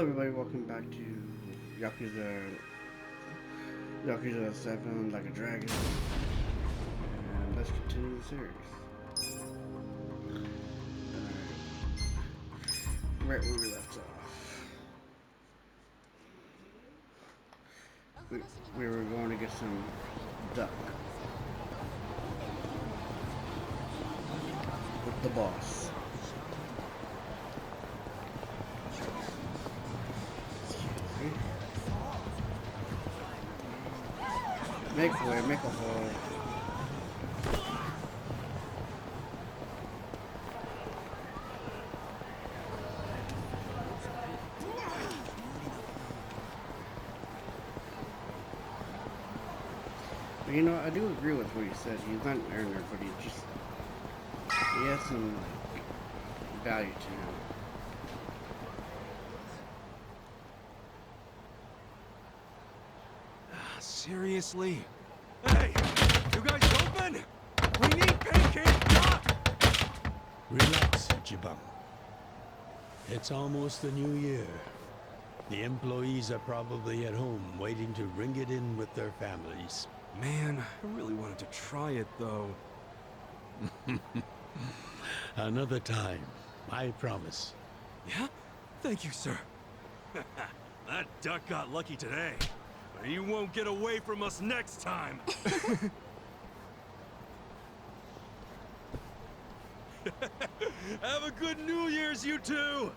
Everybody, welcome back to Yakuza 7 Like a Dragon, and let's continue the series. Right where we left off. We were going to get some duck with the boss. Make way, make a hole. But you know, I do agree with what he said. He's not an earner, but he has some value to him. Seriously? Hey! You guys open? We need pancake duck! Relax, Jibam. It's almost the new year. The employees are probably at home waiting to ring it in with their families. Man, I really wanted to try it though. Another time, I promise. Yeah? Thank you, sir. That duck got lucky today. But he won't get away from us next time. Have a good New Year's, you two!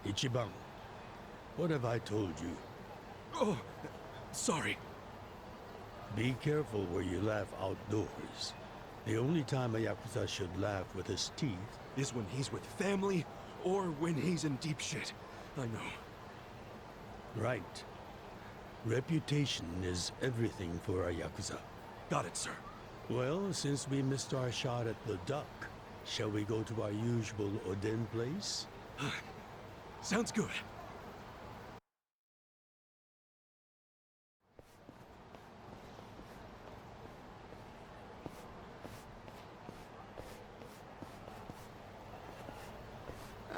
Ichiban, what have I told you? Oh, sorry. Be careful where you laugh outdoors. The only time a Yakuza should laugh with his teeth Is when he's with family, or when he's in deep shit. I know. right. Reputation is everything for a Yakuza. Got it, sir. Well, since we missed our shot at the duck, shall we go to our usual Oden place? Sounds good.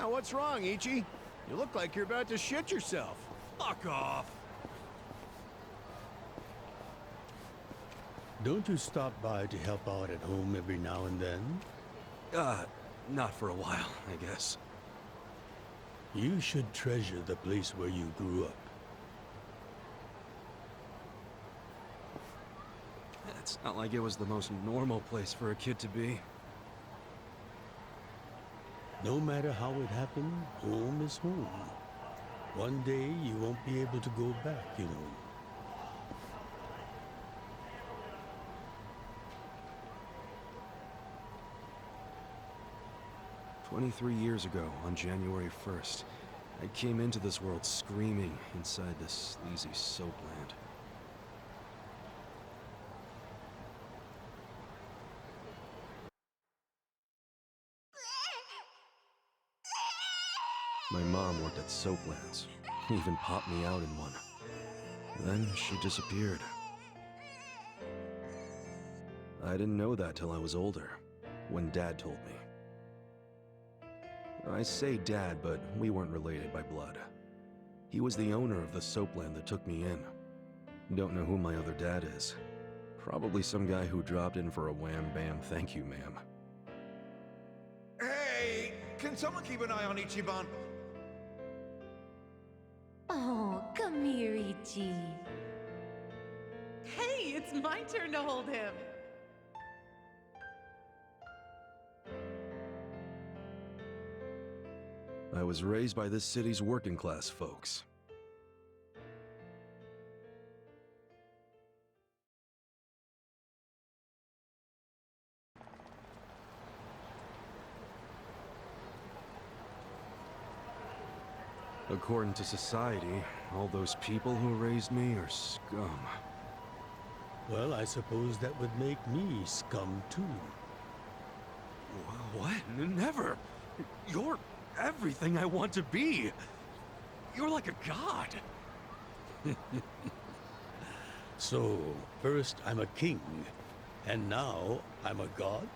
What's wrong, Ichi? You look like you're about to shit yourself. Fuck off! Don't you stop by to help out at home every now and then? Not for a while, I guess. You should treasure the place where you grew up. It's not like it was the most normal place for a kid to be. No matter how it happened, home is home. One day you won't be able to go back, you know. "23 years ago, on January 1st, I came into this world screaming inside this sleazy soapland. My mom worked at Soaplands. Even popped me out in one. Then she disappeared. I didn't know that till I was older, when Dad told me. I say Dad, but we weren't related by blood. He was the owner of the soapland that took me in. Don't know who my other dad is. Probably some guy who dropped in for a wham-bam thank you, ma'am. Hey, can someone keep an eye on Ichiban? Oh, come here, Ichi. Hey, it's my turn to hold him. I was raised by this city's working class folks. According to society, all those people who raised me are scum. Well, I suppose that would make me scum too. What? Never! You're everything I want to be! You're like a god! So, first I'm a king, and now I'm a god?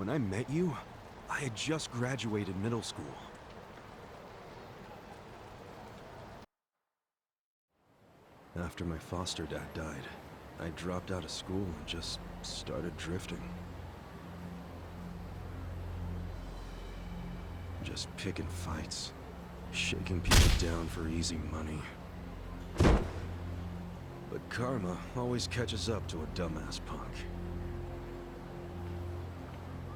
When I met you, I had just graduated middle school. After my foster dad died, I dropped out of school and just started drifting. Just picking fights, shaking people down for easy money. But karma always catches up to a dumbass punk.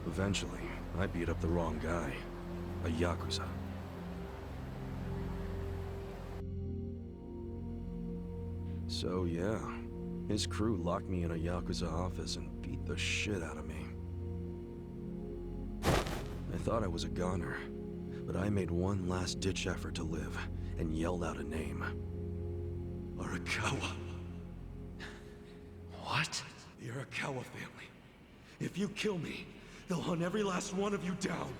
Eventually, I beat up the wrong guy, a Yakuza. So yeah, his crew locked me in a Yakuza office and beat the shit out of me. I thought I was a goner, but I made one last-ditch effort to live and yelled out a name. Arakawa. What? The Arakawa family. If you kill me, they'll hunt every last one of you down.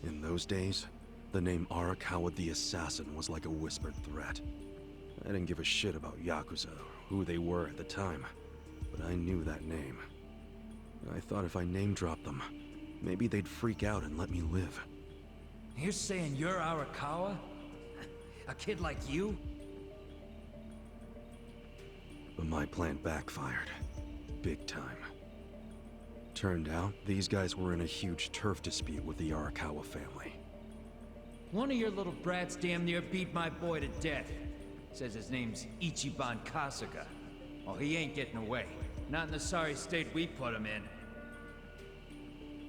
In those days, the name Arakawa the Assassin was like a whispered threat. I didn't give a shit about Yakuza, or who they were at the time, but I knew that name. I thought if I name-dropped them, maybe they'd freak out and let me live. You're saying you're Arakawa? A kid like you? But my plan backfired. Big time. Turned out, these guys were in a huge turf dispute with the Arakawa family. One of your little brats damn near beat my boy to death. Says his name's Ichiban Kasuga. Well, he ain't getting away. Not in the sorry state we put him in.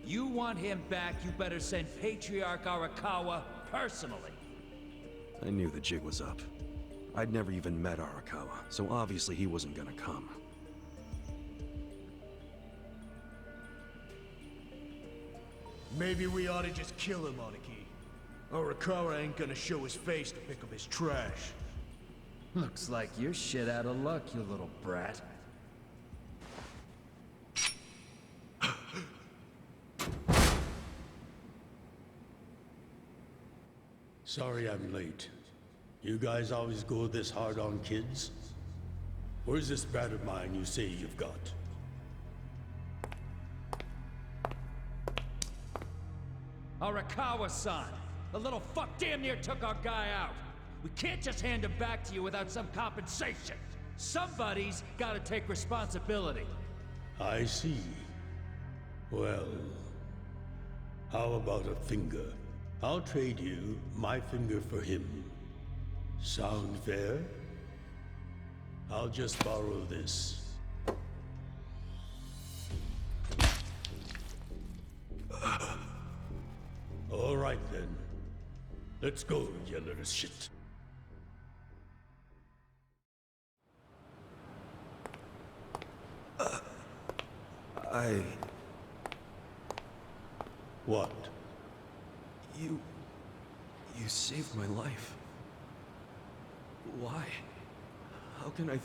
You want him back, you better send Patriarch Arakawa personally. I knew the jig was up. I'd never even met Arakawa, so obviously he wasn't gonna come. Maybe we ought to just kill him, Aniki. Arakawa ain't gonna show his face to pick up his trash. Looks like you're shit out of luck, you little brat. Sorry I'm late. You guys always go this hard on kids? Where's this brat of mine you say you've got? Arakawa-san! The little fuck damn near took our guy out! We can't just hand him back to you without some compensation! Somebody's gotta take responsibility! I see. Well, how about a finger? I'll trade you my finger for him. Sound fair? I'll just borrow this. All right then. Let's go, you little shit. What? You saved my life. Why? How can I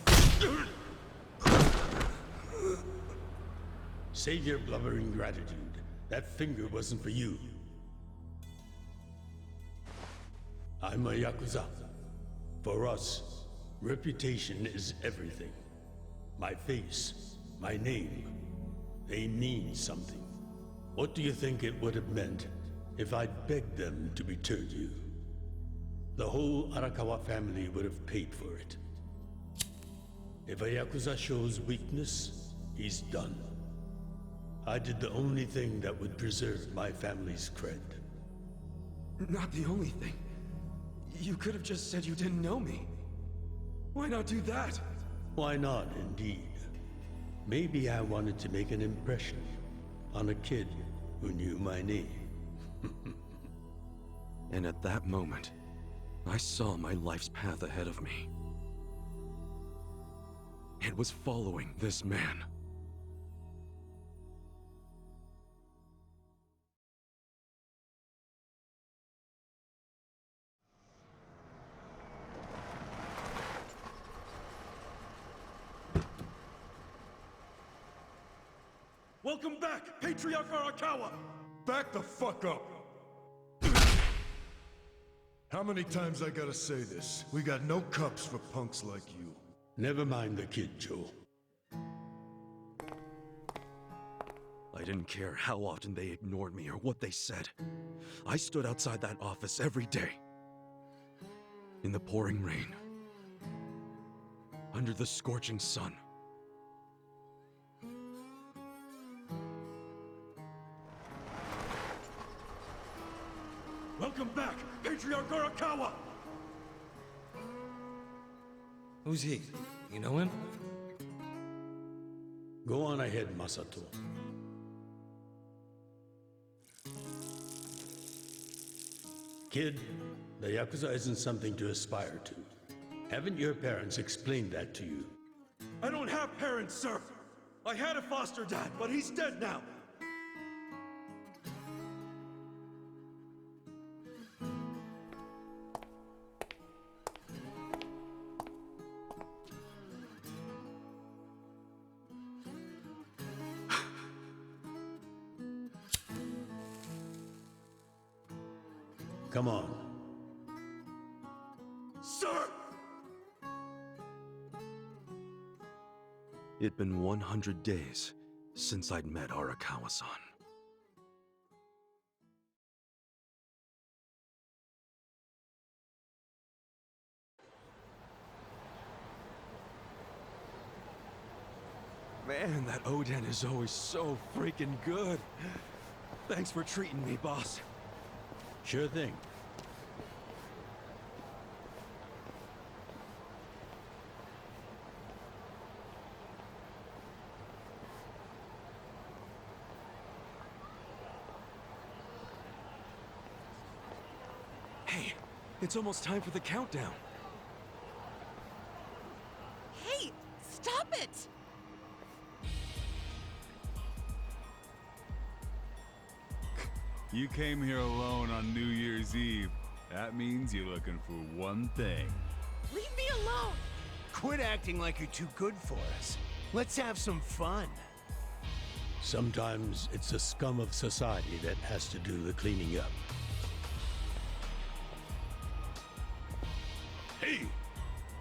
Save your blubbering gratitude. That finger wasn't for you. I'm a Yakuza. For us, reputation is everything. My face, my name, they mean something. What do you think it would have meant if I'd begged them to return you? The whole Arakawa family would have paid for it. If a Yakuza shows weakness, he's done. I did the only thing that would preserve my family's cred. Not the only thing. You could have just said you didn't know me. Why not do that? Why not, indeed? Maybe I wanted to make an impression on a kid who knew my name. And at that moment, I saw my life's path ahead of me. It was following this man. Welcome back, Patriarch Arakawa! Back the fuck up! How many times I gotta say this? We got no cups for punks like you. Never mind the kid, Joe. I didn't care how often they ignored me or what they said. I stood outside that office every day. In the pouring rain. Under the scorching sun. Welcome back, Patriarch Arakawa! Who's he? You know him? Go on ahead, Masato. Kid, the Yakuza isn't something to aspire to. Haven't your parents explained that to you? I don't have parents, sir! I had a foster dad, but he's dead now! Come on. Sir! It'd been 100 days since I'd met Arakawa-san. Man, that Oden is always so freaking good. Thanks for treating me, boss. Sure thing. Hey, it's almost time for the countdown. Hey, stop it! You came here alone on New Year's Eve. That means you're looking for one thing. Leave me alone! Quit acting like you're too good for us. Let's have some fun. Sometimes it's the scum of society that has to do the cleaning up. Hey!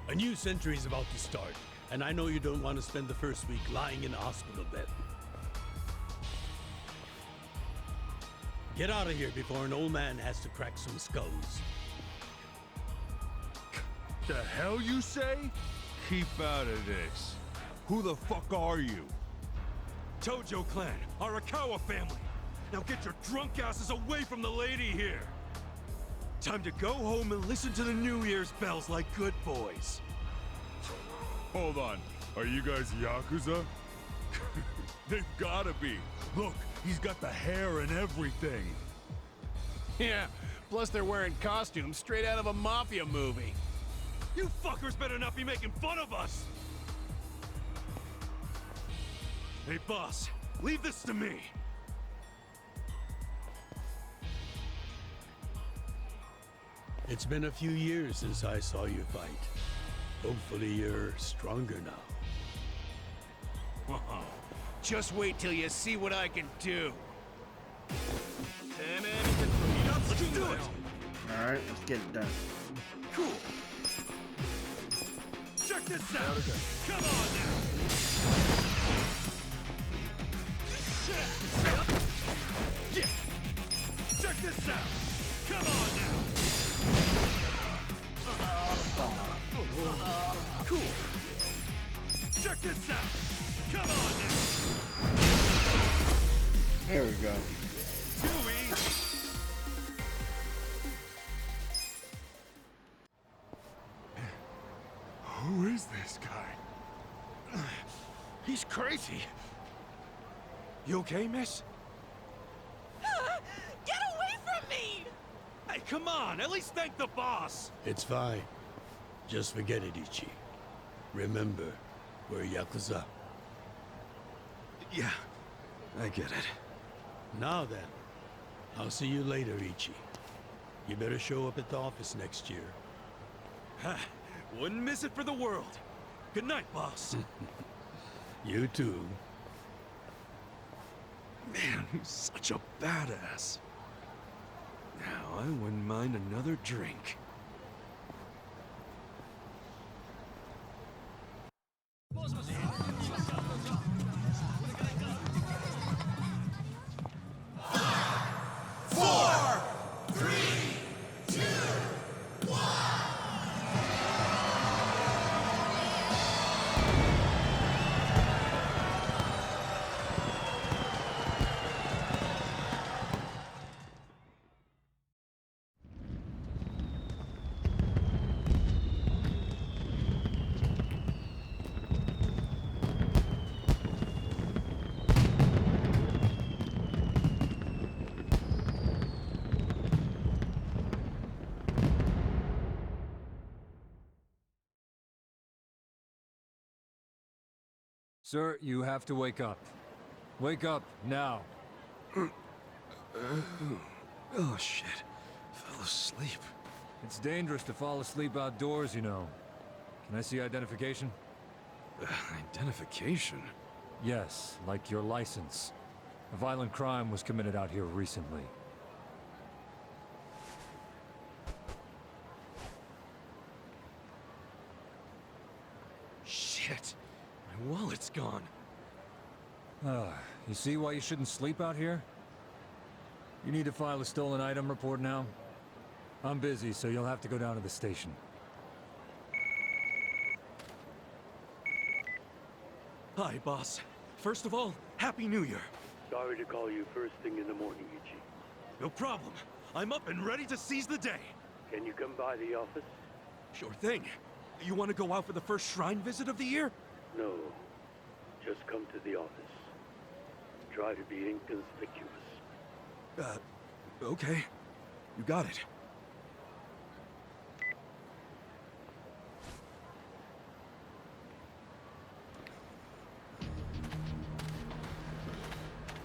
A new century's about to start, and I know you don't want to spend the first week lying in a hospital bed. Get out of here before an old man has to crack some skulls. The hell you say? Keep out of this. Who the fuck are you? Tojo clan, Arakawa family. Now get your drunk asses away from the lady here. Time to go home and listen to the New Year's bells like good boys. Hold on. Are you guys Yakuza? They've gotta be. Look, he's got the hair and everything. Yeah, plus they're wearing costumes straight out of a mafia movie. You fuckers better not be making fun of us! Hey boss, leave this to me. It's been a few years since I saw you fight. Hopefully you're stronger now. Just wait till you see what I can do. Let's do it! Alright, let's get it done. Cool. Check this out! Come on now! Yeah! Check this out! Come on now! Cool! Check this out! Come on now! There we go. Too easy! Who is this guy? He's crazy. You okay, miss? Get away from me! Hey, come on! At least thank the boss! It's fine. Just forget it, Ichi. Remember, we're Yakuza. Yeah, I get it. Now then, I'll see you later, Ichi. You better show up at the office next year. Ha! Wouldn't miss it for the world. Good night, boss. You too. Man, he's such a badass. Now, I wouldn't mind another drink. Sir, you have to wake up. Wake up, now. Oh, shit. Fell asleep. It's dangerous to fall asleep outdoors, you know. Can I see identification? Identification? Yes, like your license. A violent crime was committed out here recently. Shit. My wallet's gone. You see why you shouldn't sleep out here? You need to file a stolen item report now? I'm busy, so you'll have to go down to the station. Hi, boss. First of all, Happy New Year. Sorry to call you first thing in the morning, Ichi. No problem. I'm up and ready to seize the day. Can you come by the office? Sure thing. You want to go out for the first shrine visit of the year? No. Just come to the office. Try to be inconspicuous. Okay. You got it.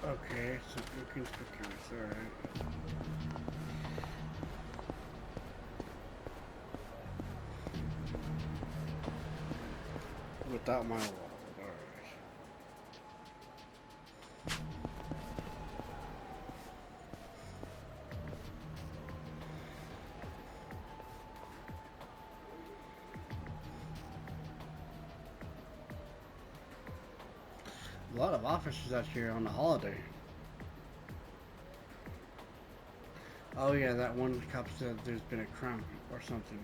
Okay, so inconspicuous, alright. Without my wallet, alright. A lot of officers out here on the holiday. Oh yeah, that one cop said there's been a crime or something.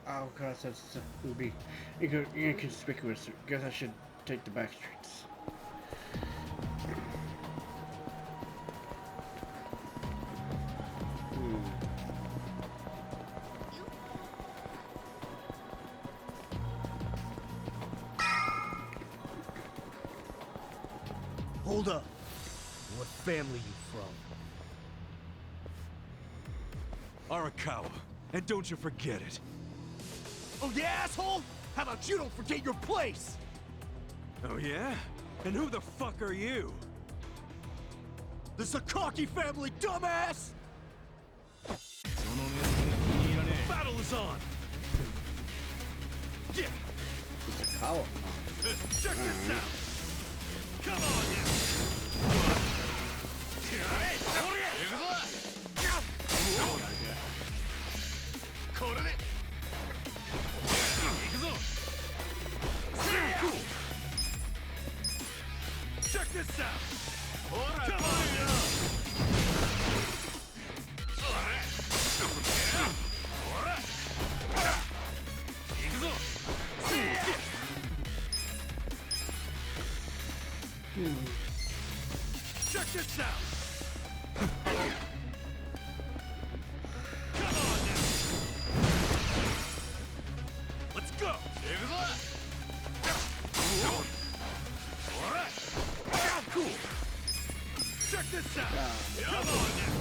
Oh gosh, that would be inconspicuous. Guess I should take the back streets. Hold up. What family you from? Arakawa. And don't you forget it. Oh yeah, asshole? How about you don't forget your place? Oh yeah? And who the fuck are you? The Sakaki family, dumbass! Battle is on! Yeah! It's a cow. Check this out! Come on now! Check this out! Come on now! Check this out! Come on now! Let's go! Cool! Check this out! Come on now!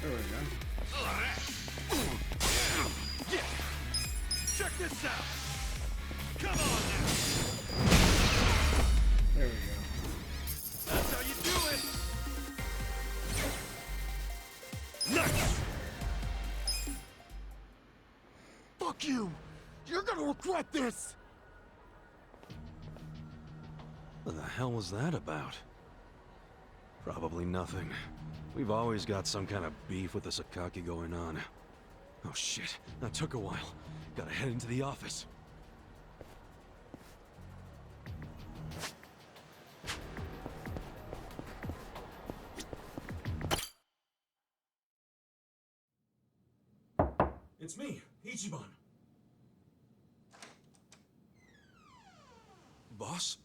There we go. Yeah! Check this out! Come on now! There we go. That's how you do it! Nice! Fuck you! You're gonna regret this! What the hell was that about? Probably nothing. We've always got some kind of beef with the Sakaki going on. Oh shit, that took a while. Gotta head into the office. It's me, Ichiban. Boss?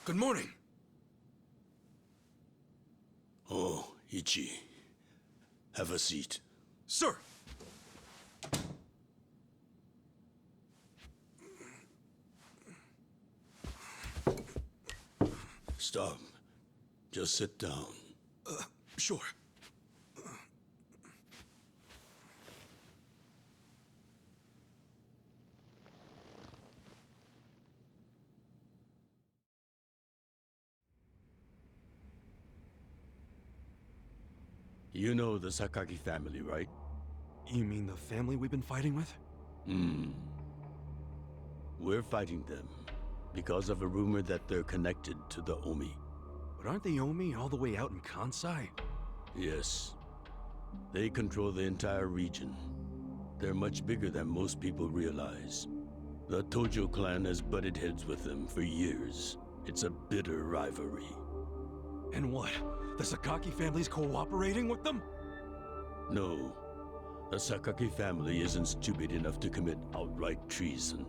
Good morning. Oh, Ichi. Have a seat. Sir! Stop. Just sit down. Sure. You know the Sakaki family, right? You mean the family we've been fighting with? We're fighting them because of a rumor that they're connected to the Omi. But aren't the Omi all the way out in Kansai? Yes. They control the entire region. They're much bigger than most people realize. The Tojo clan has butted heads with them for years. It's a bitter rivalry. And what? The Sakaki family's cooperating with them? No. The Sakaki family isn't stupid enough to commit outright treason.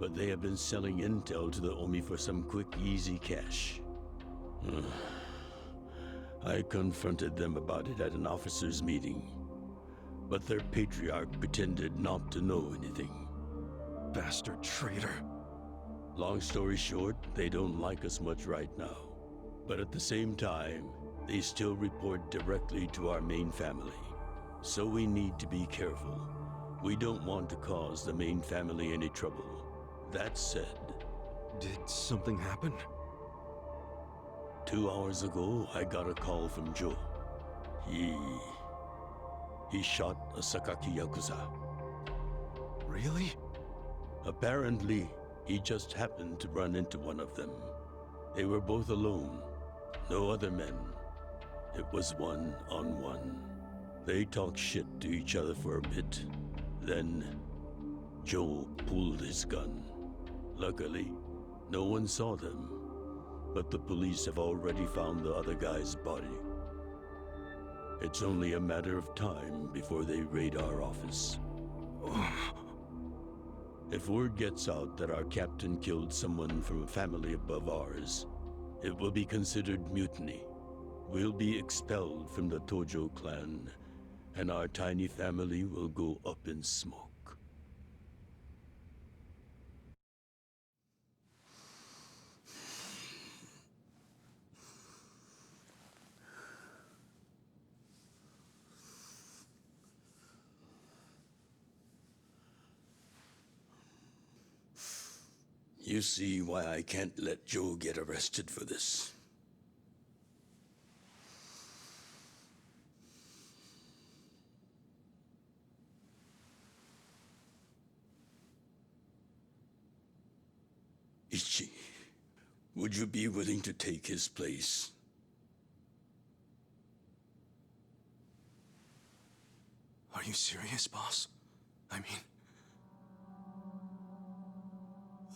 But they have been selling intel to the Omi for some quick, easy cash. I confronted them about it at an officers' meeting. But their patriarch pretended not to know anything. Bastard traitor. Long story short, they don't like us much right now. But at the same time, they still report directly to our main family. So we need to be careful. We don't want to cause the main family any trouble. That said... Did something happen? 2 hours ago, I got a call from Joe. He shot a Sakaki Yakuza. Really? Apparently, he just happened to run into one of them. They were both alone. No other men. It was one-on-one. They talked shit to each other for a bit. Then, Joe pulled his gun. Luckily, no one saw them. But the police have already found the other guy's body. It's only a matter of time before they raid our office. If word gets out that our captain killed someone from a family above ours, it will be considered mutiny. We'll be expelled from the Tojo clan, and our tiny family will go up in smoke. You see why I can't let Joe get arrested for this. Ichi, would you be willing to take his place? Are you serious, boss? I mean...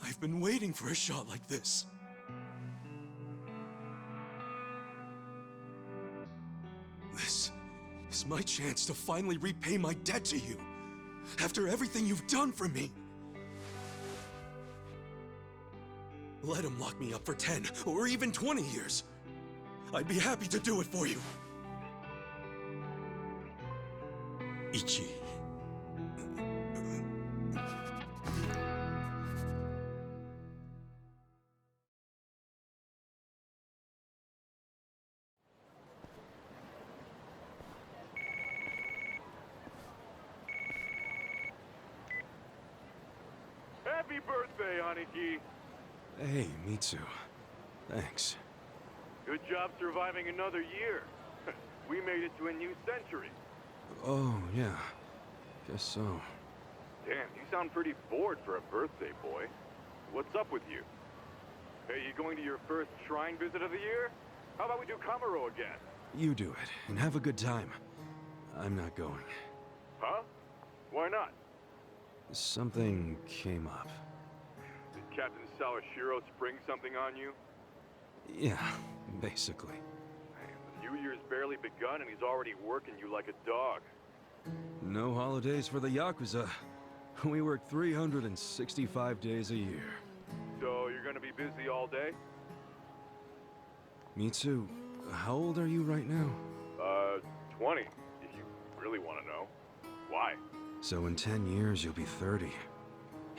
I've been waiting for a shot like this. This is my chance to finally repay my debt to you. After everything you've done for me. Let him lock me up for 10 or even 20 years. I'd be happy to do it for you. Ichi. Happy birthday, Aniki! Hey, Mitsu. Thanks. Good job surviving another year. We made it to a new century. Oh, yeah. Guess so. Damn, you sound pretty bored for a birthday, boy. What's up with you? Hey, you going to your first shrine visit of the year? How about we do Kamaro again? You do it, and have a good time. I'm not going. Huh? Why not? Something came up. Did Captain Sawashiro spring something on you? Yeah, basically. Man, the New Year's barely begun and he's already working you like a dog. No holidays for the Yakuza. We work 365 days a year. So you're gonna be busy all day? Mitsu, how old are you right now? 20, if you really want to know. Why? So in 10 years, you'll be 30.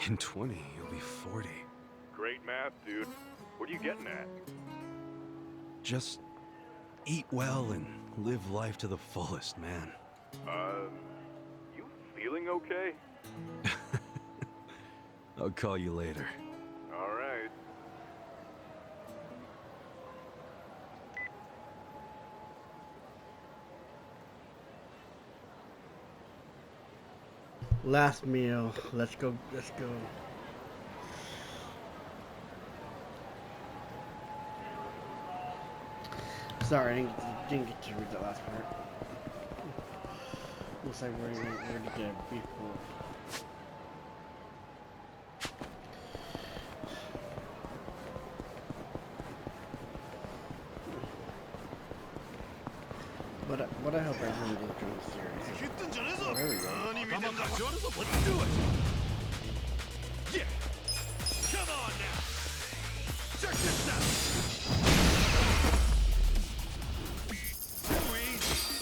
In 20, you'll be 40. Great math, dude. What are you getting at? Just eat well and live life to the fullest, man. You feeling okay? I'll call you later. All right. Last meal. Let's go. Let's go. Sorry, I didn't get to read the last part. Looks like we're ready to get beef bowl. What I hope everyone goes through the series. Oh, here we go. Let's do it! Yeah! Come on now! Check this out! Too easy!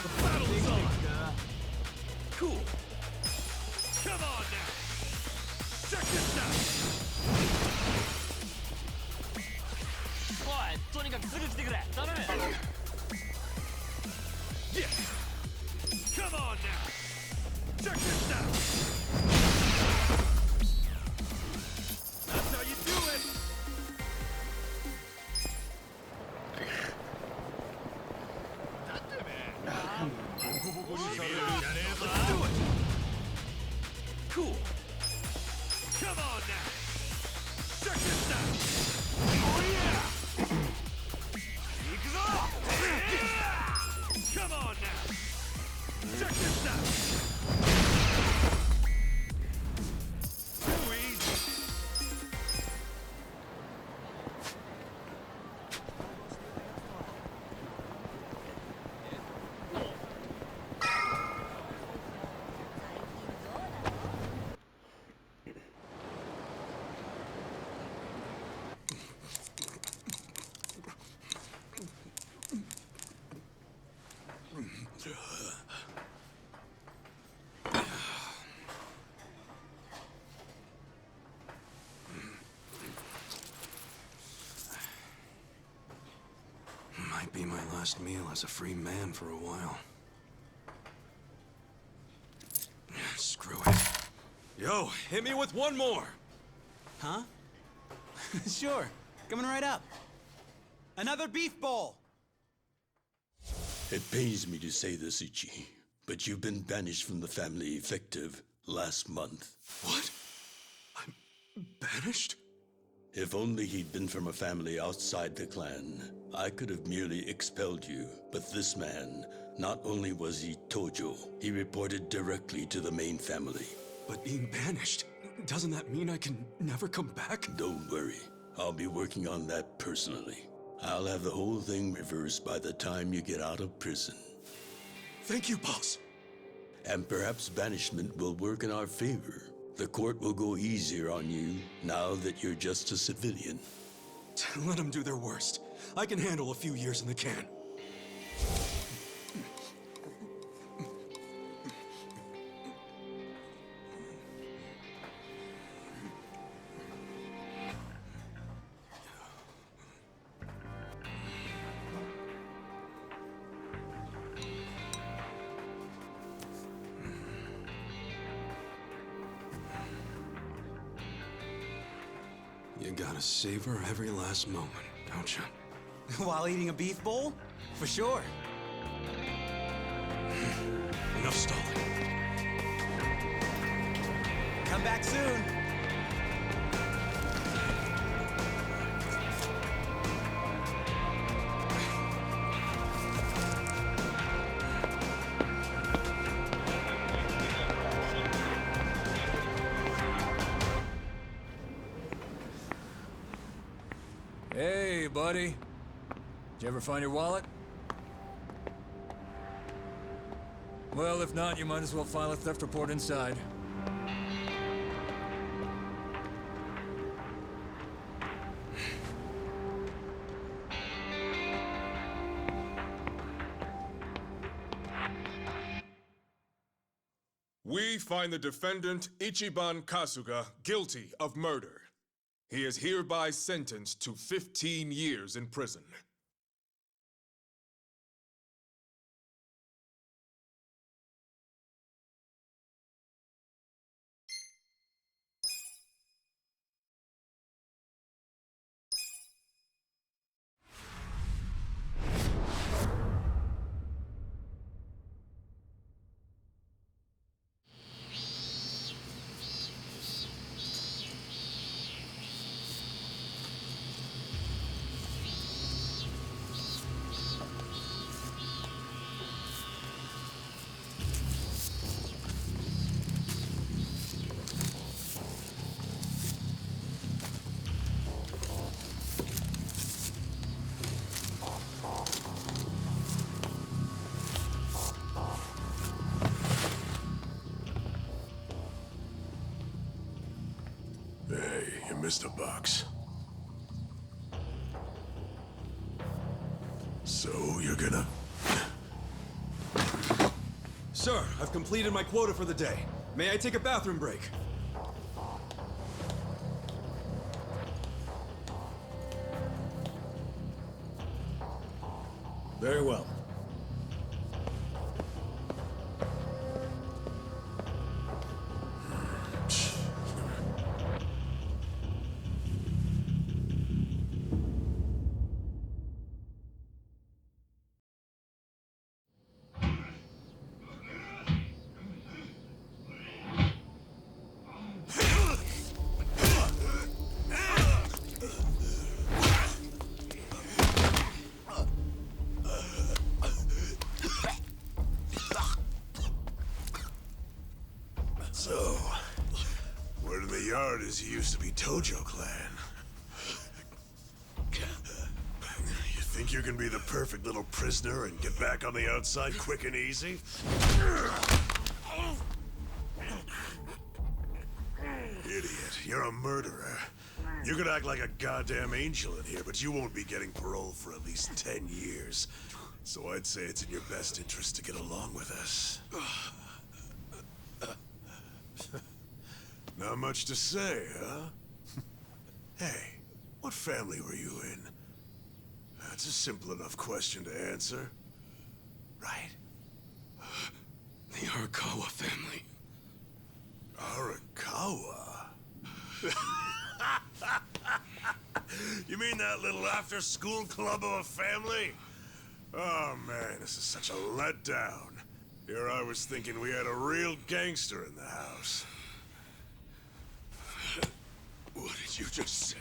The battle's on! Cool! Come on now! Check this out! おい、とにかくすぐ来てくれ。頼む。Yeah! Come on now! Check this out! That's how you do it! Let's do it! Cool! Come on now! Check this out! Oh yeah! Come on now! Check this out! Too easy! Might be my last meal as a free man for a while. Screw it. Yo, hit me with one more! Huh? Sure. Coming right up. Another beef bowl. It pains me to say this, Ichi, but you've been banished from the family effective last month. What? I'm banished? If only he'd been from a family outside the clan, I could have merely expelled you. But this man, not only was he Tojo, he reported directly to the main family. But being banished, doesn't that mean I can never come back? Don't worry, I'll be working on that personally. I'll have the whole thing reversed by the time you get out of prison. Thank you, boss. And perhaps banishment will work in our favor. The court will go easier on you now that you're just a civilian. Let them do their worst. I can handle a few years in the can. You gotta savor every last moment, don't you? While eating a beef bowl? For sure. Enough stalling. Come back soon. Hey, buddy. Did you ever find your wallet? Well, if not, you might as well file a theft report inside. We find the defendant, Ichiban Kasuga, guilty of murder. He is hereby sentenced to 15 years in prison. Mr. Box. So, you're gonna... Sir, I've completed my quota for the day. May I take a bathroom break? Very well. So, word in the yard is you used to be Tojo Clan. You think you can be the perfect little prisoner and get back on the outside quick and easy? Idiot, you're a murderer. You could act like a goddamn angel in here, but you won't be getting parole for at least 10 years. So I'd say it's in your best interest to get along with us. Not much to say, huh? Hey, what family were you in? That's a simple enough question to answer. Right? The Arakawa family. Arakawa? You mean that little after-school club of a family? Oh man, this is such a letdown. Here I was thinking we had a real gangster in the house. What did you just say?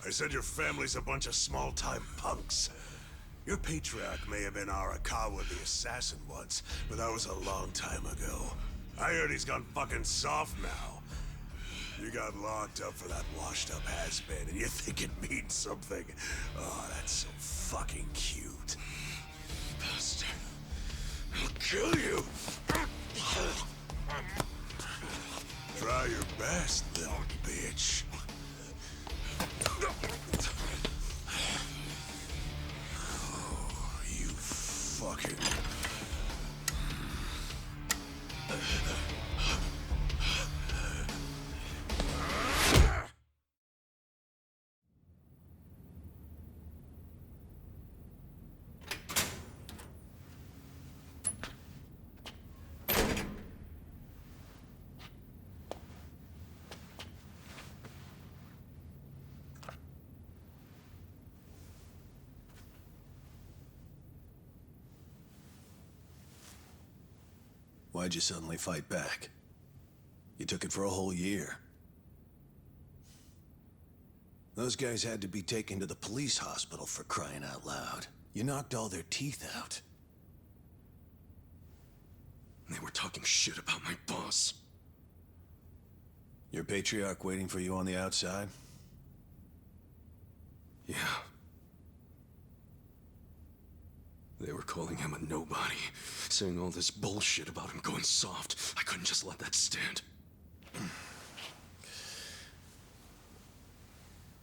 I said your family's a bunch of small-time punks. Your patriarch may have been Arakawa the assassin once, but that was a long time ago. I heard he's gone fucking soft now. You got locked up for that washed-up has-been, and you think it means something. Oh, that's so fucking cute. Bastard. I'll kill you. Try your best, little bitch. Oh, you fucking... Why'd you suddenly fight back? You took it for a whole year. Those guys had to be taken to the police hospital for crying out loud. You knocked all their teeth out. They were talking shit about my boss. Your patriarch waiting for you on the outside? Yeah. They were calling him a nobody, saying all this bullshit about him going soft. I couldn't just let that stand.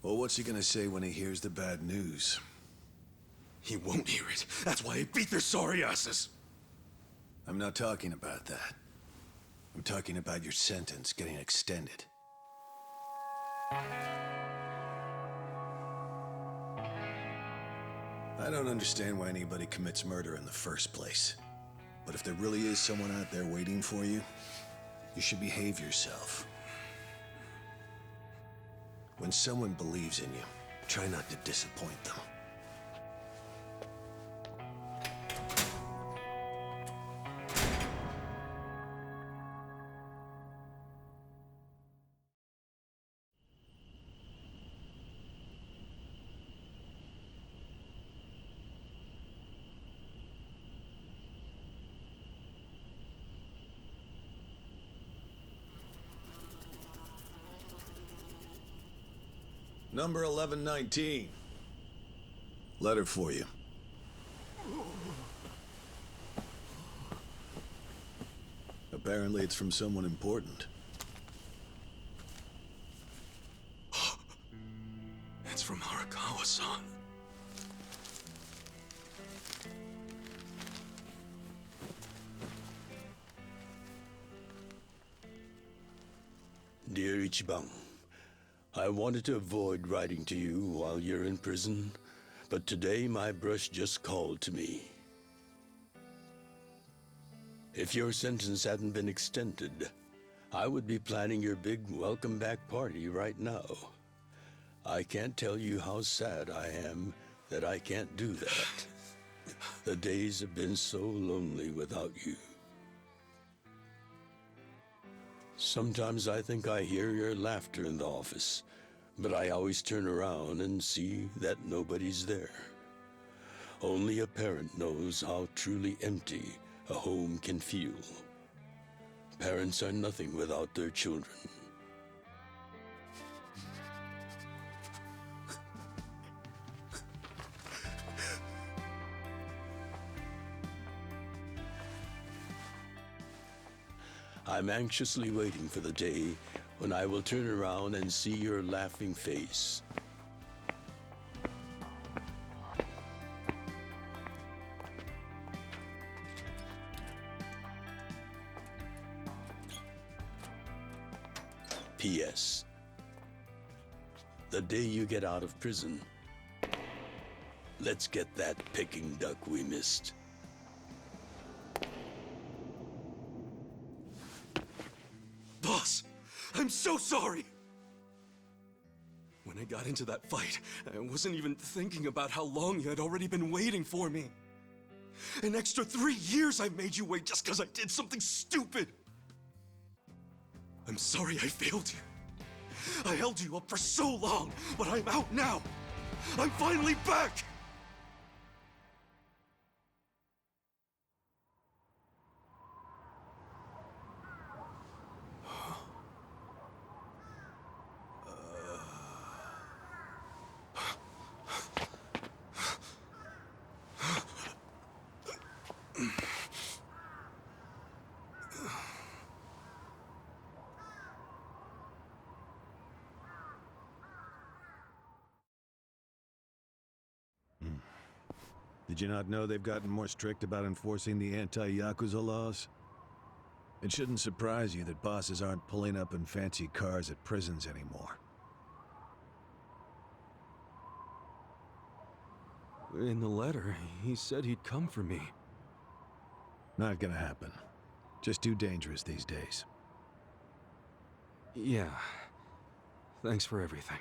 Well, what's he gonna say when he hears the bad news? He won't hear it. That's why he beat their sorry asses. I'm not talking about that. I'm talking about your sentence getting extended. I don't understand why anybody commits murder in the first place. But if there really is someone out there waiting for you, you should behave yourself. When someone believes in you, try not to disappoint them. Number 1119. Letter for you. Apparently it's from someone important. It's from Arakawa-san. Dear Ichiban, I wanted to avoid writing to you while you're in prison, but today my brush just called to me. If your sentence hadn't been extended, I would be planning your big welcome back party right now. I can't tell you how sad I am that I can't do that. The days have been so lonely without you. Sometimes I think I hear your laughter in the office, but I always turn around and see that nobody's there. Only a parent knows how truly empty a home can feel. Parents are nothing without their children. I'm anxiously waiting for the day when I will turn around and see your laughing face. P.S. The day you get out of prison, let's get that Peking duck we missed. Boss, I'm so sorry! When I got into that fight, I wasn't even thinking about how long you had already been waiting for me. An extra 3 years I made you wait just because I did something stupid! I'm sorry I failed you. I held you up for so long, but I'm out now! I'm finally back! Did you not know they've gotten more strict about enforcing the anti-Yakuza laws? It shouldn't surprise you that bosses aren't pulling up in fancy cars at prisons anymore. In the letter, he said he'd come for me. Not gonna happen. Just too dangerous these days. Yeah. Thanks for everything.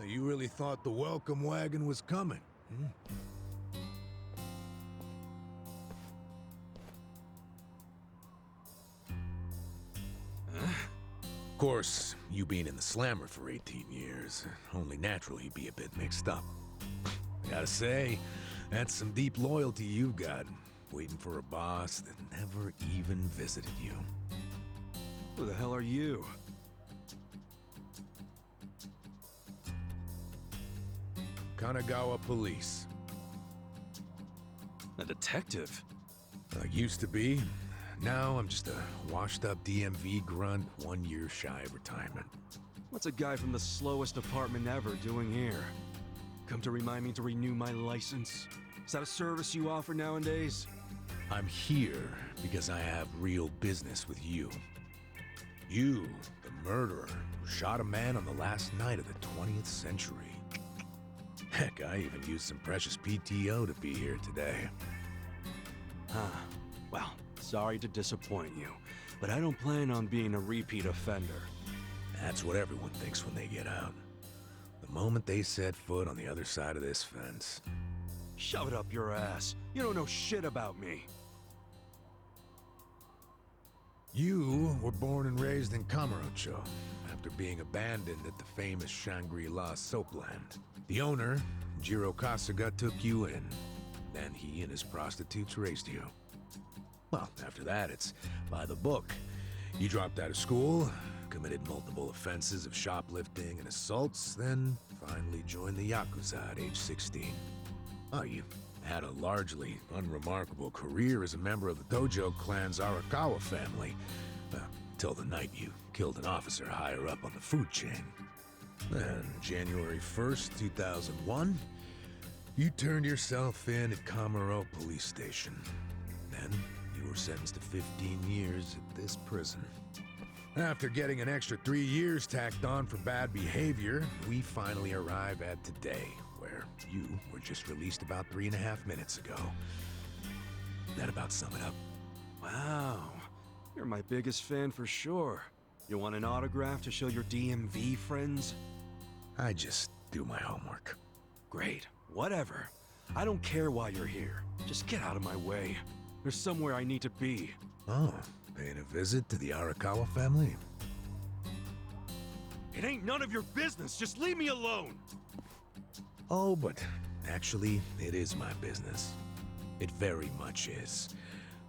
You really thought the welcome wagon was coming, hmm? Of course, you being in the slammer for 18 years, only natural you'd be a bit mixed up. I gotta say, that's some deep loyalty you've got, waiting for a boss that never even visited you. Who the hell are you? Kanagawa Police. A detective? Used to be. Now I'm just a washed-up DMV grunt, 1 year shy of retirement. What's a guy from the slowest department ever doing here? Come to remind me to renew my license? Is that a service you offer nowadays? I'm here because I have real business with you. You, the murderer, who shot a man on the last night of the 20th century. Heck, I even used some precious PTO to be here today. Well, sorry to disappoint you, but I don't plan on being a repeat offender. That's what everyone thinks when they get out. The moment they set foot on the other side of this fence. Shove it up your ass. You don't know shit about me. You were born and raised in Kamurocho, after being abandoned at the famous Shangri-La soapland. The owner, Jiro Kasuga, took you in. Then he and his prostitutes raised you. Well, after that, it's by the book. You dropped out of school, committed multiple offenses of shoplifting and assaults, then finally joined the Yakuza at age 16. Oh, you had a largely unremarkable career as a member of the Dojo clan's Arakawa family, till the night you killed an officer higher up on the food chain. Then, January 1st, 2001, you turned yourself in at Kamaro Police Station. Then, you were sentenced to 15 years at this prison. After getting an extra 3 years tacked on for bad behavior, we finally arrive at today, where you were just released about 3.5 minutes ago. That about sum it up. Wow. You're my biggest fan for sure. You want an autograph to show your DMV friends? I just do my homework. Great. Whatever. I don't care why you're here. Just get out of my way. There's somewhere I need to be. Oh, paying a visit to the Arakawa family? It ain't none of your business. Just leave me alone. Oh, but actually, it is my business. It very much is.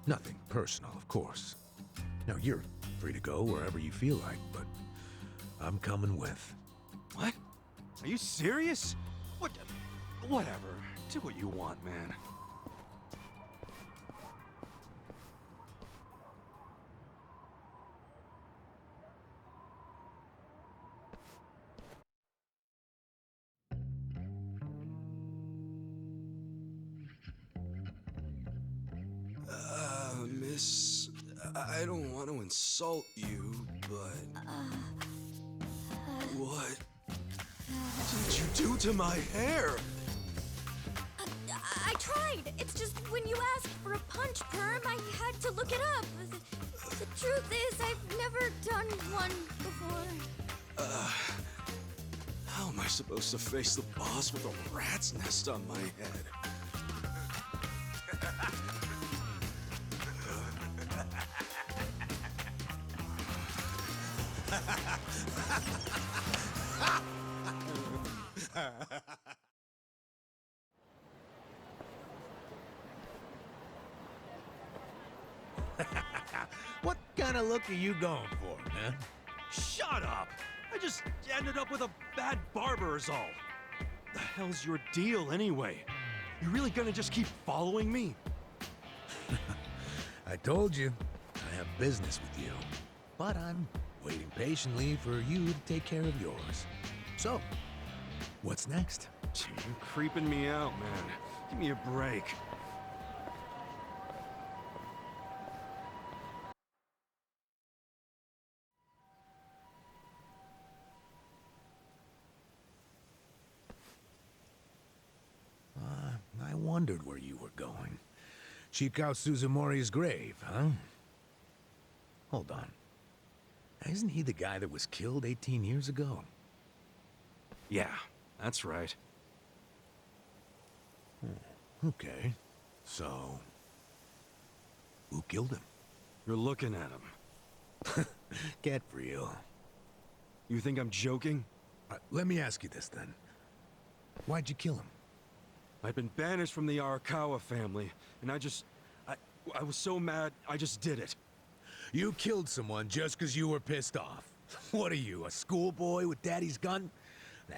Nothing personal, of course. Now, you're free to go wherever you feel like, but I'm coming with. What? Are you serious? What? Whatever. Do what you want, man. Miss, I don't want to insult you, but... What did you do to my hair? I tried. It's just when you asked for a punch perm, I had to look it up. The truth is, I've never done one before. How am I supposed to face the boss with a rat's nest on my head? What kind of look are you going for, man? Shut up! I just ended up with a bad barber is all. The hell's your deal anyway? You really gonna just keep following me? I told you, I have business with you. But I'm waiting patiently for you to take care of yours. So, what's next? You're creeping me out, man. Give me a break. I wondered where you were going. Chikao Suzumori's grave, huh? Hold on. Isn't he the guy that was killed 18 years ago? Yeah, that's right. Okay. So, who killed him? You're looking at him. Get real. You think I'm joking? Let me ask you this then. Why'd you kill him? I've been banished from the Arakawa family, and I was so mad, I just did it. You killed someone just because you were pissed off. What are you, a schoolboy with daddy's gun? Nah,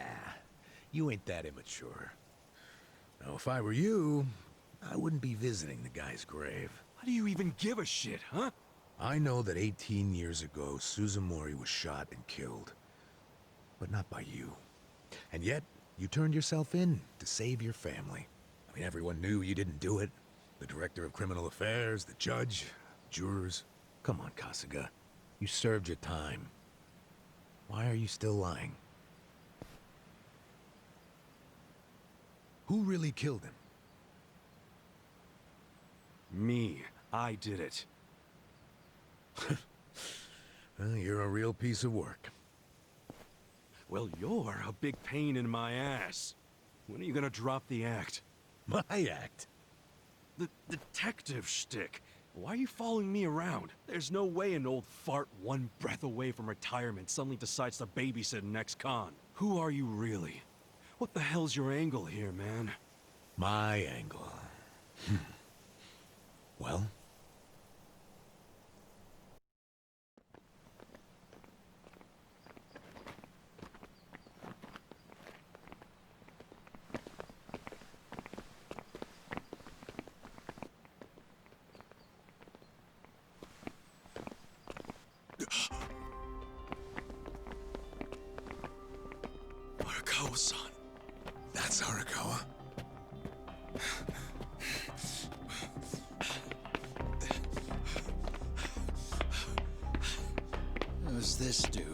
you ain't that immature. Now, if I were you, I wouldn't be visiting the guy's grave. How do you even give a shit, huh? I know that 18 years ago, Suzumori was shot and killed. But not by you. And yet, you turned yourself in to save your family. I mean, everyone knew you didn't do it. The director of criminal affairs, the judge, jurors. Come on, Kasuga. You served your time. Why are you still lying? Who really killed him? Me. I did it. Well, you're a real piece of work. Well, you're a big pain in my ass. When are you gonna drop the act? My act? The detective shtick. Why are you following me around? There's no way an old fart one breath away from retirement suddenly decides to babysit an ex-con. Who are you really? What the hell's your angle here, man? My angle. Well? Arakawa-san. That's Arakawa? Who's this dude?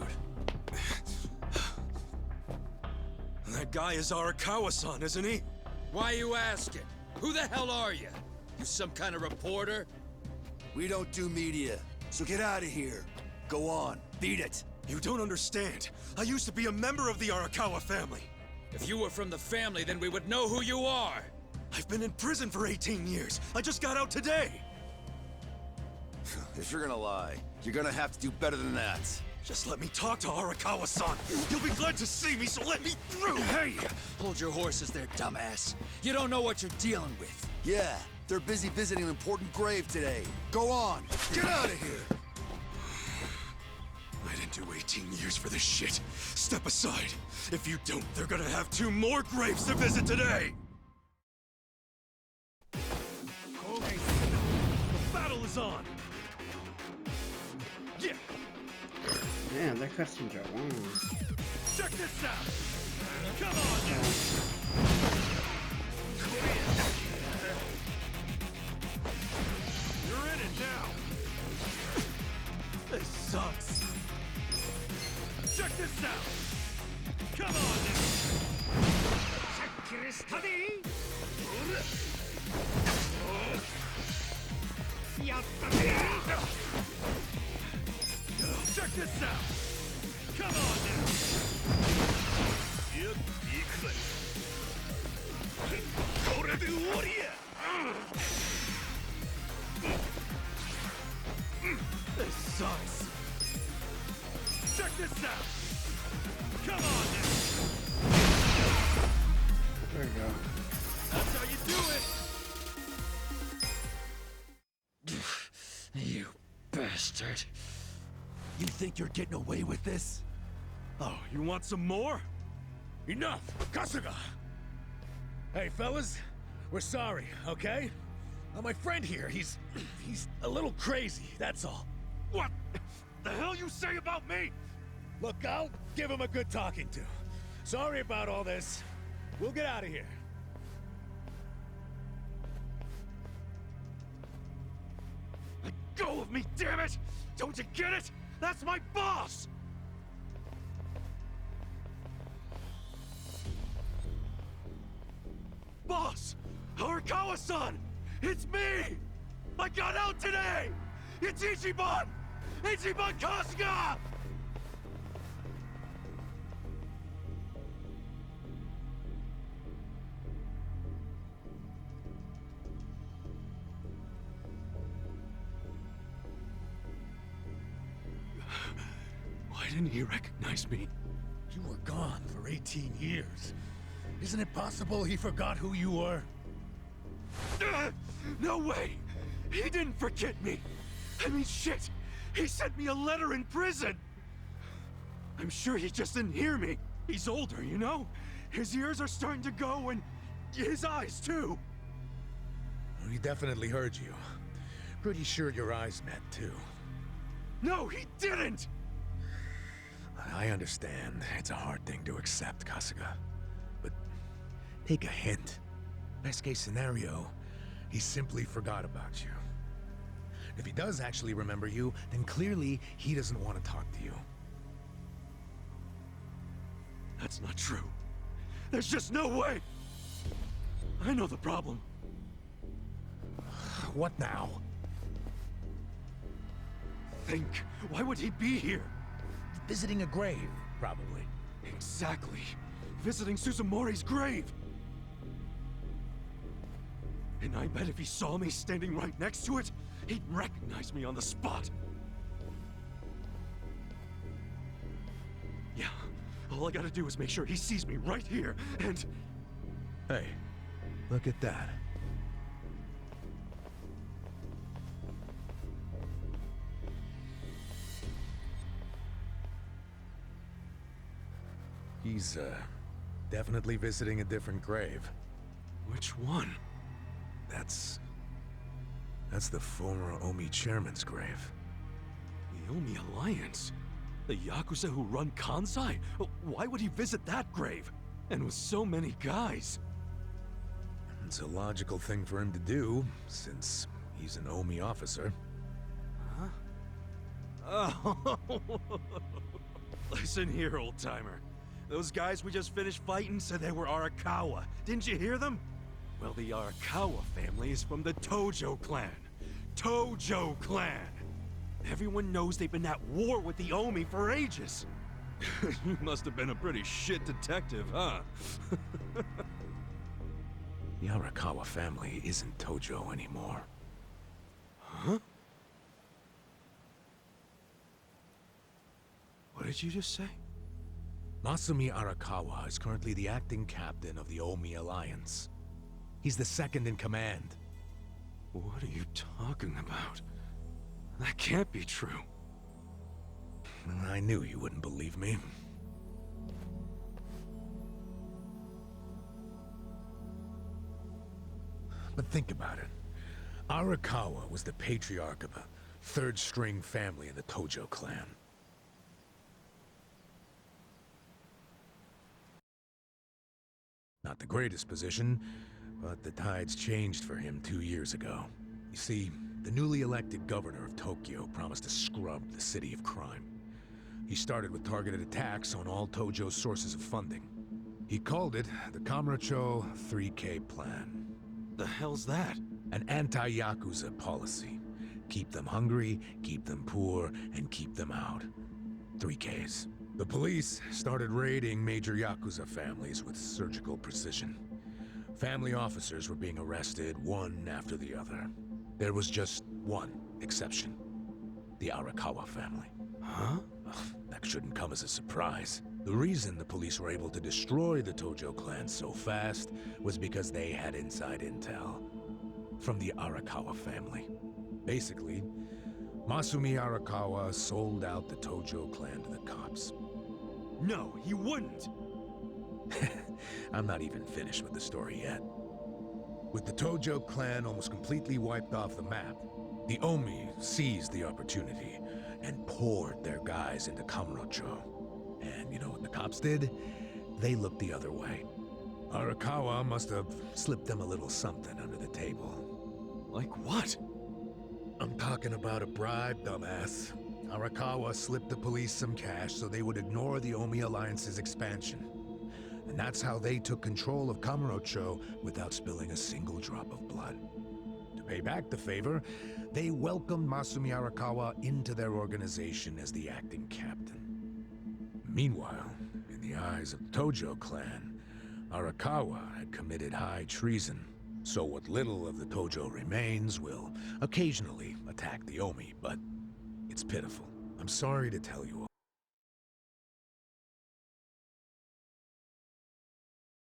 That guy is Arakawa-san, isn't he? Why you asking? Who the hell are you? You some kind of reporter? We don't do media, so get out of here. Go on, beat it. You don't understand. I used to be a member of the Arakawa family. If you were from the family, then we would know who you are. I've been in prison for 18 years. I just got out today. If you're gonna lie, you're gonna have to do better than that. Just let me talk to Arakawa-san. You'll be glad to see me, so let me through! Hey! Hold your horses there, dumbass. You don't know what you're dealing with. Yeah, they're busy visiting an important grave today. Go on, get out of here! I didn't do 18 years for this shit. Step aside. If you don't, they're gonna have 2 more graves to visit today! Okay, the battle is on! Yeah! Man, that cutscenes are long. Check this out! Come on now! You're in it now! This sucks! Check this out! Come on now! Check this out! Come on now! Yep, this sucks! Check this out! Come on now! There you go. That's how you do it! You bastard. You think you're getting away with this? Oh, you want some more? Enough! Kasuga! Hey, fellas, we're sorry, okay? My friend here, he's a little crazy, that's all. What the hell you say about me? Look, I'll give him a good talking to. Sorry about all this. We'll get out of here. Let go of me, damn it! Don't you get it? That's my boss! Boss! Arakawa-san! It's me! I got out today! It's Ichiban! Ichiban Kasuga! Why didn't he recognize me? You were gone for 18 years. Isn't it possible he forgot who you were? No way! He didn't forget me! I mean, shit! He sent me a letter in prison! I'm sure he just didn't hear me. He's older, you know? His ears are starting to go, and his eyes, too. He definitely heard you. Pretty sure your eyes met, too. No, he didn't! I understand. It's a hard thing to accept, Kasuga. But take a hint. Best case scenario, he simply forgot about you. If he does actually remember you, then clearly he doesn't want to talk to you. That's not true. There's just no way! I know the problem. What now? Think. Why would he be here? Visiting a grave, probably. Exactly. Visiting Suzumori's grave. And I bet if he saw me standing right next to it, he'd recognize me on the spot. Yeah, all I gotta do is make sure he sees me right here, and... Hey, look at that. He's, definitely visiting a different grave. Which one? That's the former Omi chairman's grave. The Omi Alliance? The Yakuza who run Kansai? Why would he visit that grave? And with so many guys. It's a logical thing for him to do, since he's an Omi officer. Huh? Oh. Listen here, old-timer. Those guys we just finished fighting said they were Arakawa. Didn't you hear them? Well, the Arakawa family is from the Tojo clan. Tojo clan! Everyone knows they've been at war with the Omi for ages. You must have been a pretty shit detective, huh? The Arakawa family isn't Tojo anymore. Huh? What did you just say? Masumi Arakawa is currently the acting captain of the Omi Alliance. He's the second in command. What are you talking about? That can't be true. I knew you wouldn't believe me. But think about it. Arakawa was the patriarch of a third-string family in the Tojo clan. Not the greatest position, but the tides changed for him 2 years ago. You see, the newly elected governor of Tokyo promised to scrub the city of crime. He started with targeted attacks on all Tojo's sources of funding. He called it the Kamurocho 3K Plan. The hell's that? An anti-Yakuza policy. Keep them hungry, keep them poor, and keep them out. 3Ks. The police started raiding major Yakuza families with surgical precision. Family officers were being arrested one after the other. There was just one exception. The Arakawa family. Huh? That shouldn't come as a surprise. The reason the police were able to destroy the Tojo clan so fast was because they had inside intel from the Arakawa family. Basically, Masumi Arakawa sold out the Tojo clan to the cops. No, he wouldn't! I'm not even finished with the story yet. With the Tojo clan almost completely wiped off the map, the Omi seized the opportunity and poured their guys into Kamurocho. And you know what the cops did? They looked the other way. Arakawa must have slipped them a little something under the table. Like what? I'm talking about a bribe, dumbass. Arakawa slipped the police some cash so they would ignore the Omi Alliance's expansion. And that's how they took control of Kamurocho without spilling a single drop of blood. To pay back the favor, they welcomed Masumi Arakawa into their organization as the acting captain. Meanwhile, in the eyes of the Tojo clan, Arakawa had committed high treason. So what little of the Tojo remains will occasionally attack the Omi, but it's pitiful. I'm sorry to tell you all.